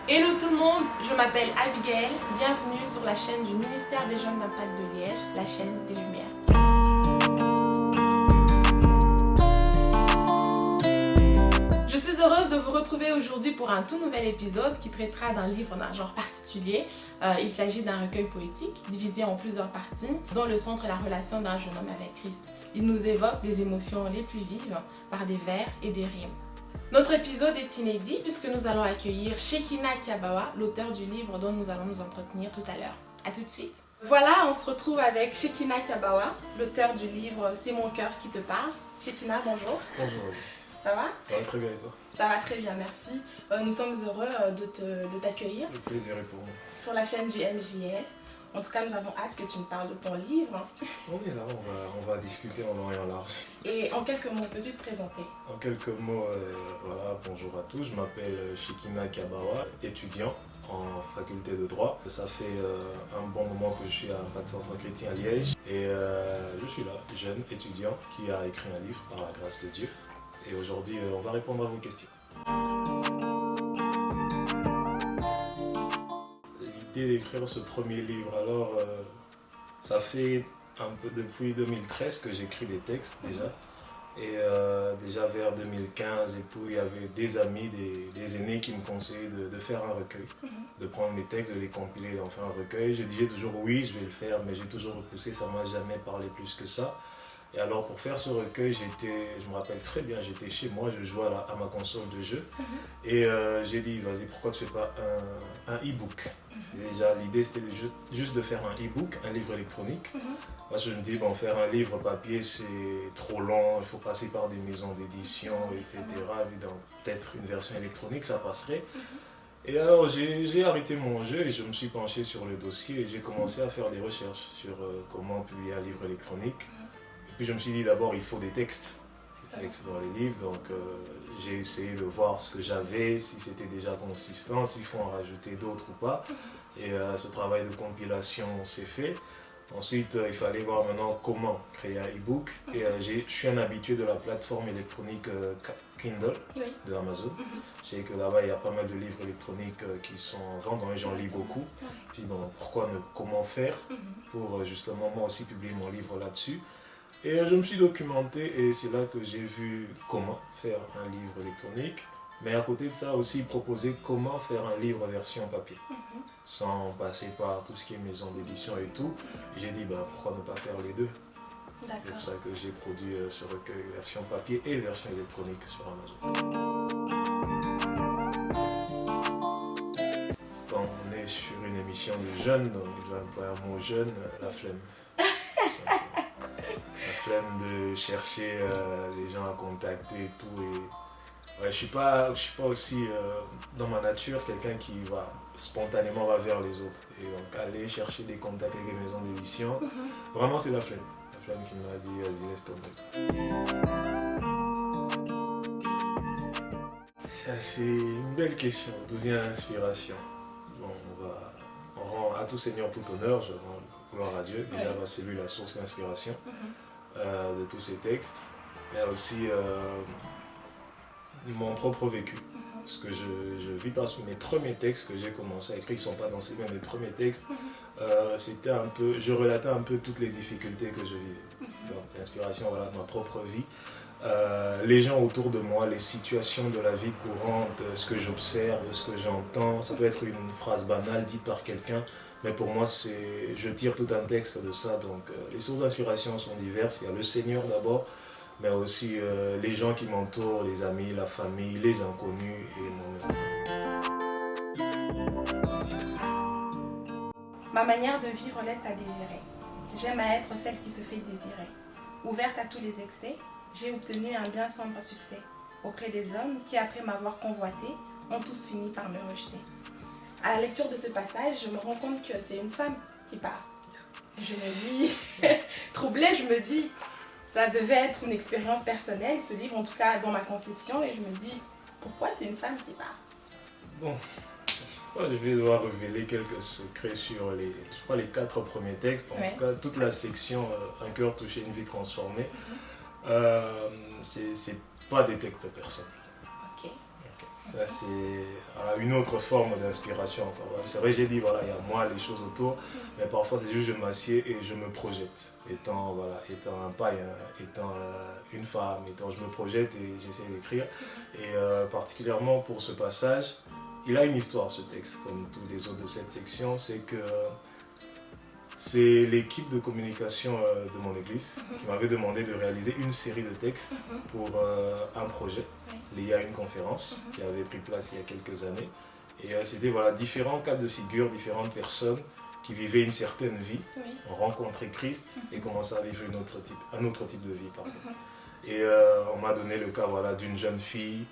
Hello tout le monde, je m'appelle Abigail, bienvenue sur la chaîne du ministère des Jeunes d'Impact de Liège, la chaîne des Lumières. Je suis heureuse de vous retrouver aujourd'hui pour un tout nouvel épisode qui traitera d'un livre d'un genre particulier. Il s'agit d'un recueil poétique divisé en plusieurs parties, dont le centre est la relation d'un jeune homme avec Christ. Il nous évoque des émotions les plus vives par des vers et des rimes. Notre épisode est inédit puisque nous allons accueillir Shekina Kiabawa, l'auteur du livre dont nous allons nous entretenir tout à l'heure. A tout de suite. Voilà, on se retrouve avec Shekina Kiabawa, l'auteur du livre C'est mon cœur qui te parle. Shekina, bonjour. Bonjour. Ça va? Ça va très bien et toi? Ça va très bien, merci. Nous sommes heureux de t'accueillir. Le plaisir est pour nous. Sur la chaîne du MJL. En tout cas, nous avons hâte que tu nous parles de ton livre. On est là, on va discuter en long et en large. Et en quelques mots, peux-tu te présenter? En quelques mots, voilà, bonjour à tous. Je m'appelle Shekina Kiabawa, étudiant en faculté de droit. Ça fait un bon moment que je suis à Impact Centre Chrétien à Liège. Et je suis là, jeune étudiant qui a écrit un livre par la grâce de Dieu. Et aujourd'hui, on va répondre à vos questions. L'idée d'écrire ce premier livre, alors ça fait un peu depuis 2013 que j'écris des textes déjà. Et déjà vers 2015 et tout, il y avait des amis, des aînés qui me conseillaient de faire un recueil, de prendre mes textes, de les compiler, d'en faire un recueil. Je disais toujours oui, je vais le faire, mais j'ai toujours repoussé, ça ne m'a jamais parlé plus que ça. Et alors pour faire ce recueil, je me rappelle très bien, j'étais chez moi, je jouais à ma console de jeu. Et j'ai dit, vas-y, pourquoi tu ne fais pas un e-book? Déjà, l'idée c'était juste de faire un e-book, un livre électronique. Moi je me dis, bon, faire un livre papier c'est trop long, il faut passer par des maisons d'édition, etc. Donc peut-être une version électronique, ça passerait. Et alors j'ai arrêté mon jeu et je me suis penché sur le dossier et j'ai commencé à faire des recherches sur comment publier un livre électronique. Puis je me suis dit d'abord il faut des textes dans les livres, donc j'ai essayé de voir ce que j'avais, si c'était déjà consistant, s'il faut en rajouter d'autres ou pas. Et ce travail de compilation s'est fait. Ensuite il fallait voir maintenant comment créer un e-book. Et je suis un habitué de la plateforme électronique Kindle de Amazon. Je sais que là-bas il y a pas mal de livres électroniques qui sont en vente, donc j'en lis beaucoup. Puis bon, comment faire pour justement moi aussi publier mon livre là-dessus. Et je me suis documenté et c'est là que j'ai vu comment faire un livre électronique. Mais à côté de ça aussi proposer comment faire un livre version papier. Sans passer par tout ce qui est maison d'édition et tout. Et j'ai dit pourquoi ne pas faire les deux. C'est pour ça que j'ai produit ce recueil version papier et version électronique sur Amazon. Quand on est sur une émission de jeunes, donc je vais employer un mot jeune, la flemme. Flemme de chercher les gens à contacter et tout. Et, ouais, je suis pas aussi dans ma nature quelqu'un qui va spontanément vers les autres. Et donc aller chercher des contacts avec les maisons d'édition, vraiment c'est la flemme. La flemme qui m'a dit vas-y laisse tomber. Ça c'est une belle question. D'où vient l'inspiration? Bon, on rend à tout Seigneur tout honneur, je rends gloire à Dieu. Déjà c'est lui la source d'inspiration. De tous ces textes, mais aussi mon propre vécu. Ce que je vis parce que mes premiers textes que j'ai commencé à écrire, qui ne sont pas dans ces mêmes, mes premiers textes, c'était un peu, je relatais un peu toutes les difficultés que je vivais. Donc l'inspiration, voilà, de ma propre vie. Les gens autour de moi, les situations de la vie courante, ce que j'observe, ce que j'entends, ça peut être une phrase banale dite par quelqu'un, mais pour moi, je tire tout un texte de ça. Donc, les sources d'inspiration sont diverses. Il y a le Seigneur d'abord, mais aussi les gens qui m'entourent, les amis, la famille, les inconnus et moi-même. Ma manière de vivre laisse à désirer. J'aime à être celle qui se fait désirer. Ouverte à tous les excès, j'ai obtenu un bien sombre succès auprès des hommes qui, après m'avoir convoité, ont tous fini par me rejeter. À la lecture de ce passage, je me rends compte que c'est une femme qui parle. Je me dis, troublée, je me dis, ça devait être une expérience personnelle, ce livre, en tout cas dans ma conception, et je me dis, pourquoi c'est une femme qui parle? Bon, je vais devoir révéler quelques secrets sur les 4 premiers textes, en tout cas toute la section Un cœur touché, une vie transformée. C'est pas des textes personnels. Ok. Ça, c'est voilà, une autre forme d'inspiration. C'est vrai, j'ai dit, voilà, il y a moi, les choses autour, mais parfois, c'est juste je m'assieds et je me projette. Étant un païen, étant une femme, je me projette et j'essaie d'écrire. Et particulièrement pour ce passage, il a une histoire, ce texte, comme tous les autres de cette section, c'est que c'est l'équipe de communication de mon église qui m'avait demandé de réaliser une série de textes pour un projet lié à une conférence qui avait pris place il y a quelques années. Et c'était voilà, différents cas de figure, différentes personnes qui vivaient une certaine vie, ont rencontré Christ et commençaient à vivre un autre type de vie. Pardon. Et on m'a donné le cas voilà, d'une jeune fille.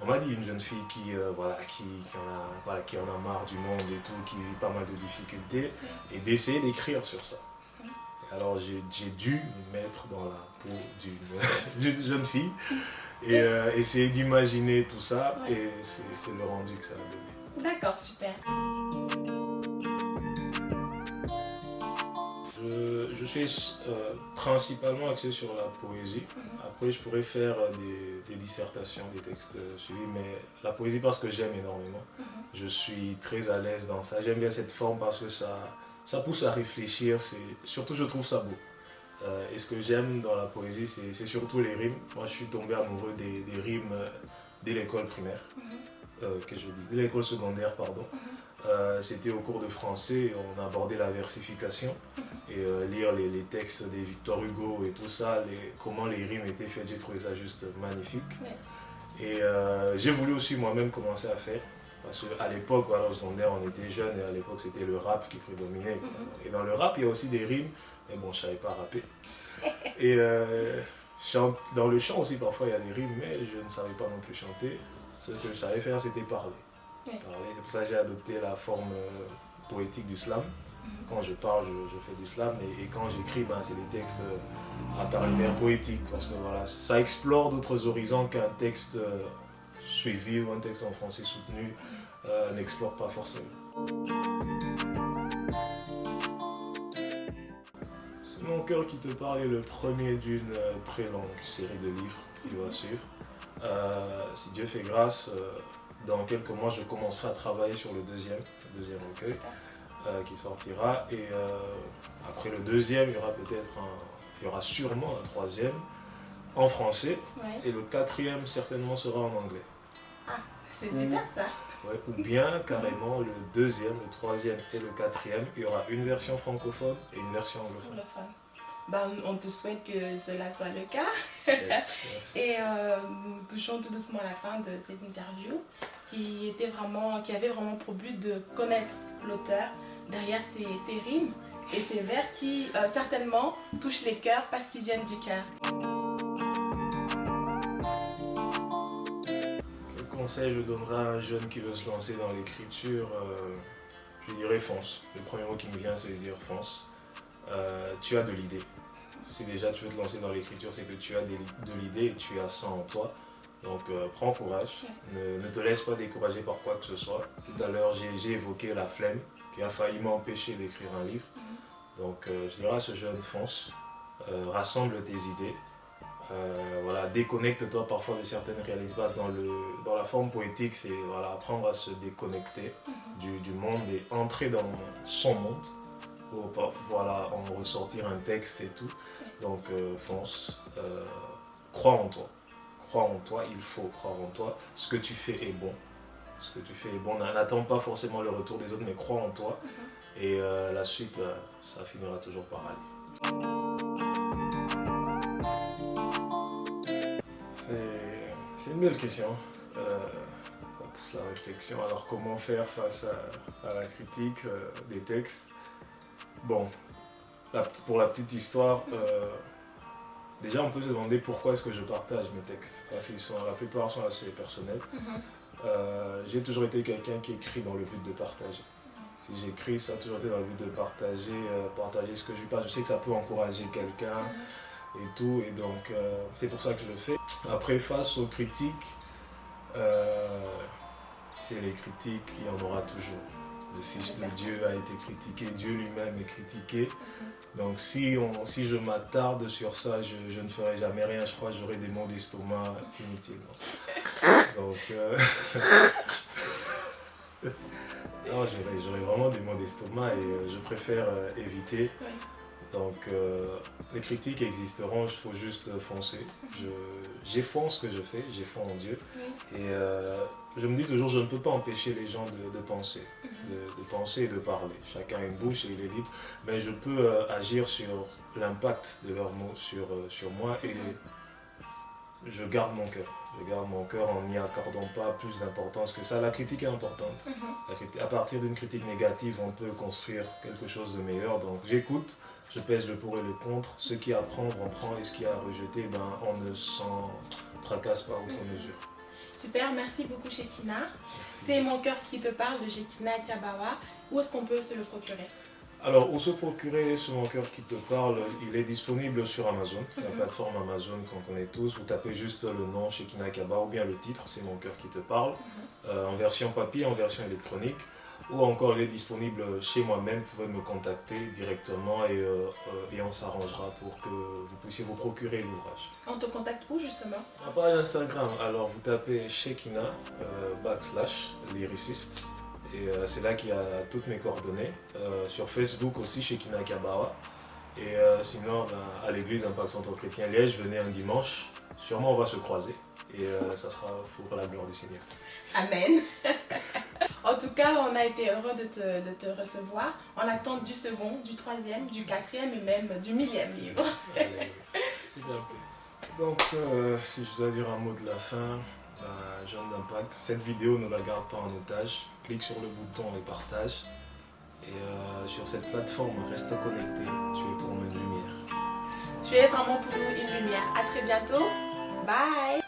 On m'a dit une jeune fille qui en a marre du monde et tout, qui vit pas mal de difficultés, et d'essayer d'écrire sur ça. Et alors j'ai dû me mettre dans la peau d'une jeune fille et essayer d'imaginer tout ça, et c'est le rendu que ça a donné. D'accord, super. Je suis principalement axé sur la poésie. Après, je pourrais faire des dissertations, des textes suivis, mais la poésie parce que j'aime énormément. Je suis très à l'aise dans ça. J'aime bien cette forme parce que ça pousse à réfléchir. Surtout, je trouve ça beau. Et ce que j'aime dans la poésie, c'est surtout les rimes. Moi, je suis tombé amoureux des rimes dès l'école primaire, dès l'école secondaire, pardon. C'était au cours de français, on abordait la versification et lire les textes des Victor Hugo et tout ça, comment les rimes étaient faites, j'ai trouvé ça juste magnifique. Et j'ai voulu aussi moi-même commencer à faire, parce qu'à l'époque, voilà, au secondaire, on était jeunes et à l'époque c'était le rap qui prédominait. Et dans le rap, il y a aussi des rimes, mais bon, je ne savais pas rapper. Et dans le chant aussi, parfois il y a des rimes, mais je ne savais pas non plus chanter. Ce que je savais faire, c'était parler. C'est pour ça que j'ai adopté la forme poétique du slam. Quand je parle, je fais du slam, et quand j'écris, c'est des textes à caractère poétique, parce que voilà, ça explore d'autres horizons qu'un texte suivi ou un texte en français soutenu n'explore pas forcément. C'est mon cœur qui te parle est le premier d'une très longue série de livres qui va suivre. Si Dieu fait grâce, dans quelques mois, je commencerai à travailler sur le deuxième recueil qui sortira. Et après le deuxième, il y aura sûrement un troisième en français. Et le quatrième, certainement, sera en anglais. Ah, c'est super ça. Ouais, ou bien, carrément, le deuxième, le troisième et le quatrième, il y aura une version francophone et une version anglophone. On te souhaite que cela soit le cas. Yes. Et nous touchons tout doucement à la fin de cette interview qui avait vraiment pour but de connaître l'auteur derrière ces rimes et ces vers qui certainement touchent les cœurs parce qu'ils viennent du cœur. Quel conseil je donnerais à un jeune qui veut se lancer dans l'écriture? Je dirais fonce. Le premier mot qui me vient, c'est de dire fonce. Tu as de l'idée. Si déjà tu veux te lancer dans l'écriture, c'est que tu as de l'idée et tu as ça en toi. Donc prends courage, ne te laisse pas décourager par quoi que ce soit. Tout à l'heure, j'ai évoqué la flemme qui a failli m'empêcher d'écrire un livre. Donc je dirais à ce jeune, fonce, rassemble tes idées. Déconnecte-toi parfois de certaines réalités. Parce que dans la forme poétique, c'est apprendre à se déconnecter du monde et entrer dans son monde. Pour en ressortir un texte et tout. Donc fonce, crois en toi. Crois en toi, il faut croire en toi. Ce que tu fais est bon. Ce que tu fais est bon. N'attends pas forcément le retour des autres, mais crois en toi. Et la suite, ça finira toujours par aller. C'est une belle question. Ça pousse la réflexion. Alors comment faire face à la critique des textes? Bon, pour la petite histoire, déjà on peut se demander pourquoi est-ce que je partage mes textes, parce que la plupart sont assez personnels. J'ai toujours été quelqu'un qui écrit dans le but de partager. Si j'écris, ça a toujours été dans le but de partager ce que je passe. Je sais que ça peut encourager quelqu'un et tout, et donc c'est pour ça que je le fais. Après, face aux critiques, c'est les critiques, il y en aura toujours. Le Fils de Dieu a été critiqué, Dieu lui-même est critiqué. Donc si je m'attarde sur ça, je ne ferai jamais rien. Je crois que j'aurai des maux d'estomac inutilement. Donc, non, j'aurais vraiment des maux d'estomac et je préfère éviter. Oui. Donc, les critiques existeront, il faut juste foncer. J'ai foi en ce que je fais, j'ai foi en Dieu. Oui. Et je me dis toujours, je ne peux pas empêcher les gens de penser, de penser et de parler. Chacun a une bouche et il est libre. Mais je peux agir sur l'impact de leurs mots sur moi et je garde mon cœur. Je garde mon cœur en n'y accordant pas plus d'importance que ça. La critique est importante. À partir d'une critique négative, on peut construire quelque chose de meilleur. Donc j'écoute, je pèse le pour et le contre. Ce qui à prendre, on prend, et ce qui à rejeter, ben, on ne s'en tracasse pas outre mesure. Super, merci beaucoup Shekina. C'est Mon cœur qui te parle de Shekina Kabawa. Où est-ce qu'on peut se le procurer? Alors, où se procurer ce Mon cœur qui te parle? Il est disponible sur Amazon, la plateforme Amazon qu'on connaît tous. Vous tapez juste le nom Shekina Kabawa ou bien le titre, c'est Mon cœur qui te parle, en version papier, en version électronique. Ou encore, il est disponible chez moi-même. Vous pouvez me contacter directement et on s'arrangera pour que vous puissiez vous procurer l'ouvrage. On te contacte où justement? Ma page Instagram, alors vous tapez Shekina /lyriciste. Et c'est là qu'il y a toutes mes coordonnées. Sur Facebook aussi, Shekina Kabawa. Et sinon, à l'église Impact Centre Chrétien Liège, venez un dimanche. Sûrement, on va se croiser. Et ça sera pour la gloire du Seigneur. Amen. En tout cas, on a été heureux de te recevoir en attente du second, du troisième, du quatrième et même du 1000e livre. C'est bien fait. Donc, si je dois dire un mot de la fin, Jeune d'Impact, cette vidéo ne la garde pas en otage. Clique sur le bouton et partage. Et sur cette plateforme, reste connecté. Tu es pour nous une lumière. Tu es vraiment pour nous une lumière. À très bientôt. Bye.